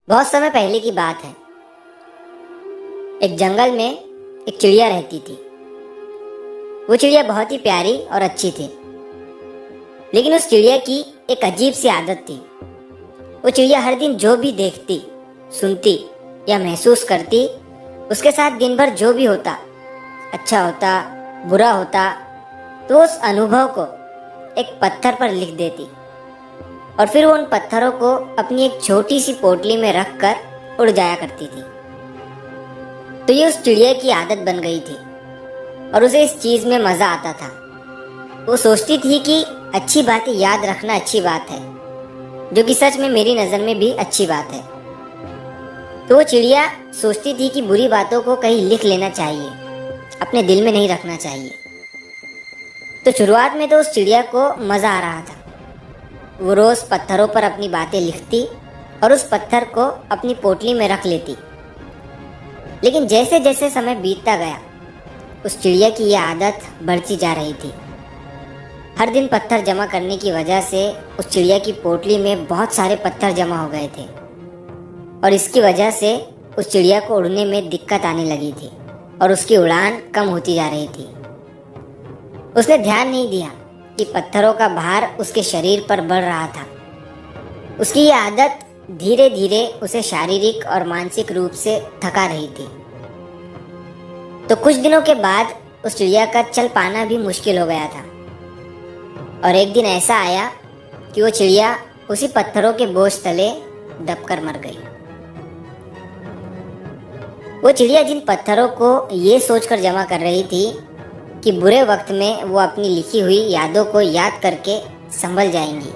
बहुत समय पहले की बात है। एक जंगल में एक चिड़िया रहती थी। वो चिड़िया बहुत ही प्यारी और अच्छी थी, लेकिन उस चिड़िया की एक अजीब सी आदत थी। वो चिड़िया हर दिन जो भी देखती, सुनती या महसूस करती, उसके साथ दिन भर जो भी होता, अच्छा होता, बुरा होता, तो उस अनुभव को एक पत्थर पर लिख देती और फिर वो उन पत्थरों को अपनी एक छोटी सी पोटली में रख कर उड़ जाया करती थी। तो ये उस चिड़िया की आदत बन गई थी और उसे इस चीज में मजा आता था। वो सोचती थी कि अच्छी बातें याद रखना अच्छी बात है, जो कि सच में मेरी नजर में भी अच्छी बात है। तो वो चिड़िया सोचती थी कि बुरी बातों को कहीं लिख लेना चाहिए, अपने दिल में नहीं रखना चाहिए। तो शुरुआत में तो उस चिड़िया को मजा आ रहा था। वो रोज पत्थरों पर अपनी बातें लिखती और उस पत्थर को अपनी पोटली में रख लेती। लेकिन जैसे जैसे समय बीतता गया, उस चिड़िया की यह आदत बढ़ती जा रही थी। हर दिन पत्थर जमा करने की वजह से उस चिड़िया की पोटली में बहुत सारे पत्थर जमा हो गए थे और इसकी वजह से उस चिड़िया को उड़ने में दिक्कत आने लगी थी और उसकी उड़ान कम होती जा रही थी। उसने ध्यान नहीं दिया कि पत्थरों का भार उसके शरीर पर बढ़ रहा था। उसकी यह आदत धीरे धीरे उसे शारीरिक और मानसिक रूप से थका रही थी। तो कुछ दिनों के बाद उस चिड़िया का चल पाना भी मुश्किल हो गया था और एक दिन ऐसा आया कि वो चिड़िया उसी पत्थरों के बोझ तले दबकर मर गई। वो चिड़िया जिन पत्थरों को ये सोचकर जमा कर रही थी कि बुरे वक्त में वो अपनी लिखी हुई यादों को याद करके संभल जाएंगी,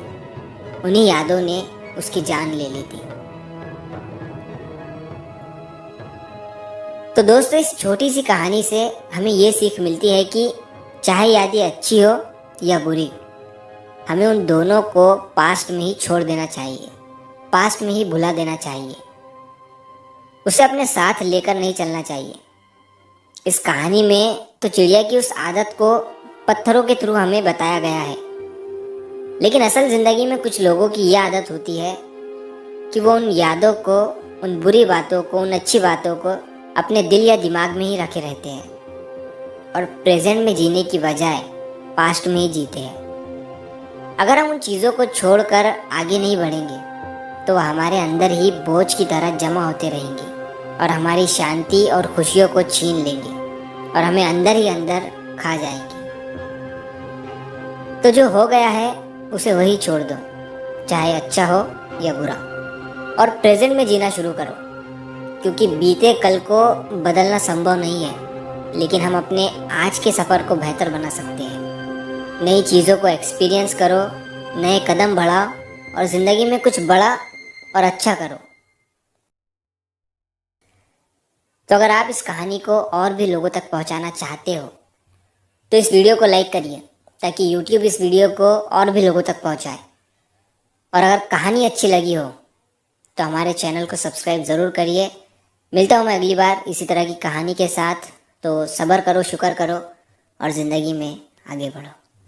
उन्हीं यादों ने उसकी जान ले ली थी। तो दोस्तों, इस छोटी सी कहानी से हमें ये सीख मिलती है कि चाहे यादें अच्छी हो या बुरी, हमें उन दोनों को पास्ट में ही छोड़ देना चाहिए, पास्ट में ही भुला देना चाहिए, उसे अपने साथ लेकर नहीं चलना चाहिए। इस कहानी में तो चिड़िया की उस आदत को पत्थरों के थ्रू हमें बताया गया है, लेकिन असल जिंदगी में कुछ लोगों की यह आदत होती है कि वो उन यादों को, उन बुरी बातों को, उन अच्छी बातों को अपने दिल या दिमाग में ही रखे रहते हैं और प्रेजेंट में जीने की बजाय पास्ट में ही जीते हैं। अगर हम उन चीज़ों को छोड़कर आगे नहीं बढ़ेंगे तो वह हमारे अंदर ही बोझ की तरह जमा होते रहेंगे और हमारी शांति और खुशियों को छीन लेंगे और हमें अंदर ही अंदर खा जाएंगे। तो जो हो गया है उसे वही छोड़ दो, चाहे अच्छा हो या बुरा, और प्रेजेंट में जीना शुरू करो, क्योंकि बीते कल को बदलना संभव नहीं है, लेकिन हम अपने आज के सफ़र को बेहतर बना सकते हैं। नई चीज़ों को एक्सपीरियंस करो, नए कदम बढ़ाओ और ज़िंदगी में कुछ बड़ा और अच्छा करो। तो अगर आप इस कहानी को और भी लोगों तक पहुंचाना चाहते हो तो इस वीडियो को लाइक करिए, ताकि YouTube इस वीडियो को और भी लोगों तक पहुंचाए। और अगर कहानी अच्छी लगी हो तो हमारे चैनल को सब्सक्राइब ज़रूर करिए। मिलता हूँ मैं अगली बार इसी तरह की कहानी के साथ। तो सब्र करो, शुक्र करो और ज़िंदगी में आगे बढ़ो।